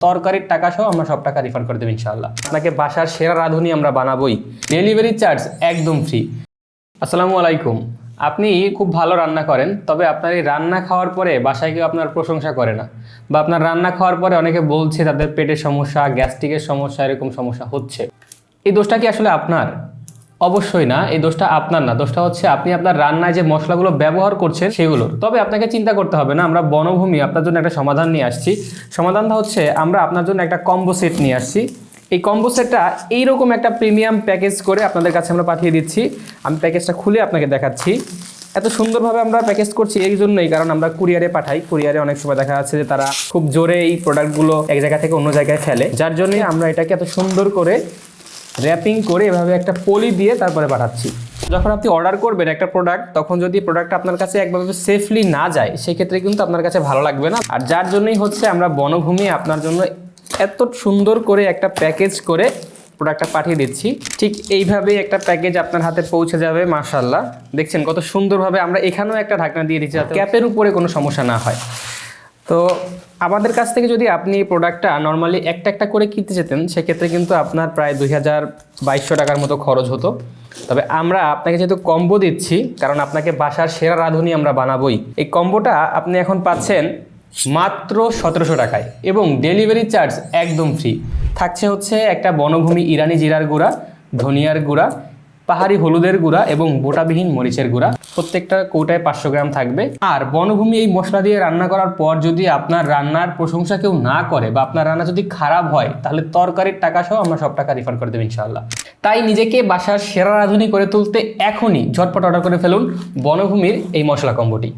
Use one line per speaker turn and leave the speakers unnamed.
তরকারির টাকা সহ আমরা সব টাকা রিফান্ড করে দেব ইনশাআল্লাহ। আপনাকে বাসার সেরা রাঁধুনি আমরা বানাবোই, ডেলিভারি চার্জ একদম ফ্রি। আসসালামু আলাইকুম। আপনি খুব ভালো রান্না করেন, তবে আপনার এই রান্না খাওয়ার পরে বাসায় কেউ আপনার প্রশংসা করে না, বা আপনার রান্না খাওয়ার পরে অনেকে বলছে তাদের পেটের সমস্যা, গ্যাস্ট্রিকের সমস্যা, এরকম সমস্যা হচ্ছে। এই দোষটা কি আসলে আপনার? অবশ্যই না, এই দোষটা আপনার না, দোষটা হচ্ছে আপনি আপনার রান্নায় যে মশলাগুলো ব্যবহার করছেন সেগুলোর। তবে আপনাকে চিন্তা করতে হবে না, আমরা বনভূমি আপনার জন্য একটা সমাধান নিয়ে আসছি। সমাধানটা হচ্ছে আমরা আপনার জন্য একটা কম্বো সেট নিয়ে আসছি। এই কম্বো সেটটা এইরকম একটা প্রিমিয়াম প্যাকেজ করে আপনাদের কাছে আমরা পাঠিয়ে দিচ্ছি। আমি প্যাকেজটা খুলে আপনাকে দেখাচ্ছি। এত সুন্দরভাবে আমরা প্যাকেজ করছি এই জন্যই, কারণ আমরা কুরিয়ারে পাঠাই। কুরিয়ারে অনেক সময় দেখা যাচ্ছে যে তারা খুব জোরে এই প্রোডাক্টগুলো এক জায়গা থেকে অন্য জায়গায় ফেলে, যার জন্যই আমরা এটাকে এত সুন্দর করে র্যাপিং করে এভাবে একটা পলি দিয়ে তারপরে পাঠাচ্ছি। যখন আপনি অর্ডার করবেন একটা প্রোডাক্ট, তখন যদি প্রোডাক্টটা আপনার কাছে একভাবে সেফলি না যায়, সেক্ষেত্রে কিন্তু আপনার কাছে ভালো লাগবে না। আর যার জন্যই হচ্ছে আমরা বনভূমি আপনার জন্য এত সুন্দর করে একটা প্যাকেজ করে প্রোডাক্টটা পাঠিয়ে দিচ্ছি। ঠিক এইভাবেই একটা প্যাকেজ আপনার হাতে পৌঁছে যাবে। মাশাআল্লাহ, দেখছেন কত সুন্দরভাবে আমরা এখানেও একটা ঢাকনা দিয়ে দিচ্ছি যাতে ক্যাপের উপরে কোনো সমস্যা না হয়। তো আমাদের কাছ থেকে যদি আপনি প্রোডাক্টটা নর্মালি একটা একটা করে কিনতে যেতেন, সেক্ষেত্রে কিন্তু আপনার প্রায় 2200 টাকার মতো খরচ হতো। তবে আমরা আপনাকে যেহেতু কম্বো দিচ্ছি, কারণ আপনাকে বাসার সেরা রাঁধুনি আমরা বানাবোই, এই কম্বোটা আপনি এখন পাচ্ছেন মাত্র 1700 টাকায়, এবং ডেলিভারি চার্জ একদম ফ্রি। থাকছে হচ্ছে একটা বনভূমি ইরানি জিরার গুঁড়া, ধনিয়ার গুঁড়া, পাহাড়ি হলুদের গুঁড়া এবং বোটাবিহীন মরিচের গুঁড়া। প্রত্যেকটা কৌটায় 500 গ্রাম থাকবে। আর বনভূমি এই মশলা দিয়ে রান্না করার পর যদি আপনার রান্নার প্রশংসা কেউ না করে, বা আপনার রান্না যদি খারাপ হয়, তাহলে তরকারির টাকা সহ আমরা সব টাকা রিফান্ড করে দেব ইনশাআল্লাহ। তাই নিজেকে বাসার সেরা রাঁধুনি করে তুলতে এখনই ঝটপট অর্ডার করে ফেলুন বনভূমির এই মশলা কম্বোটি।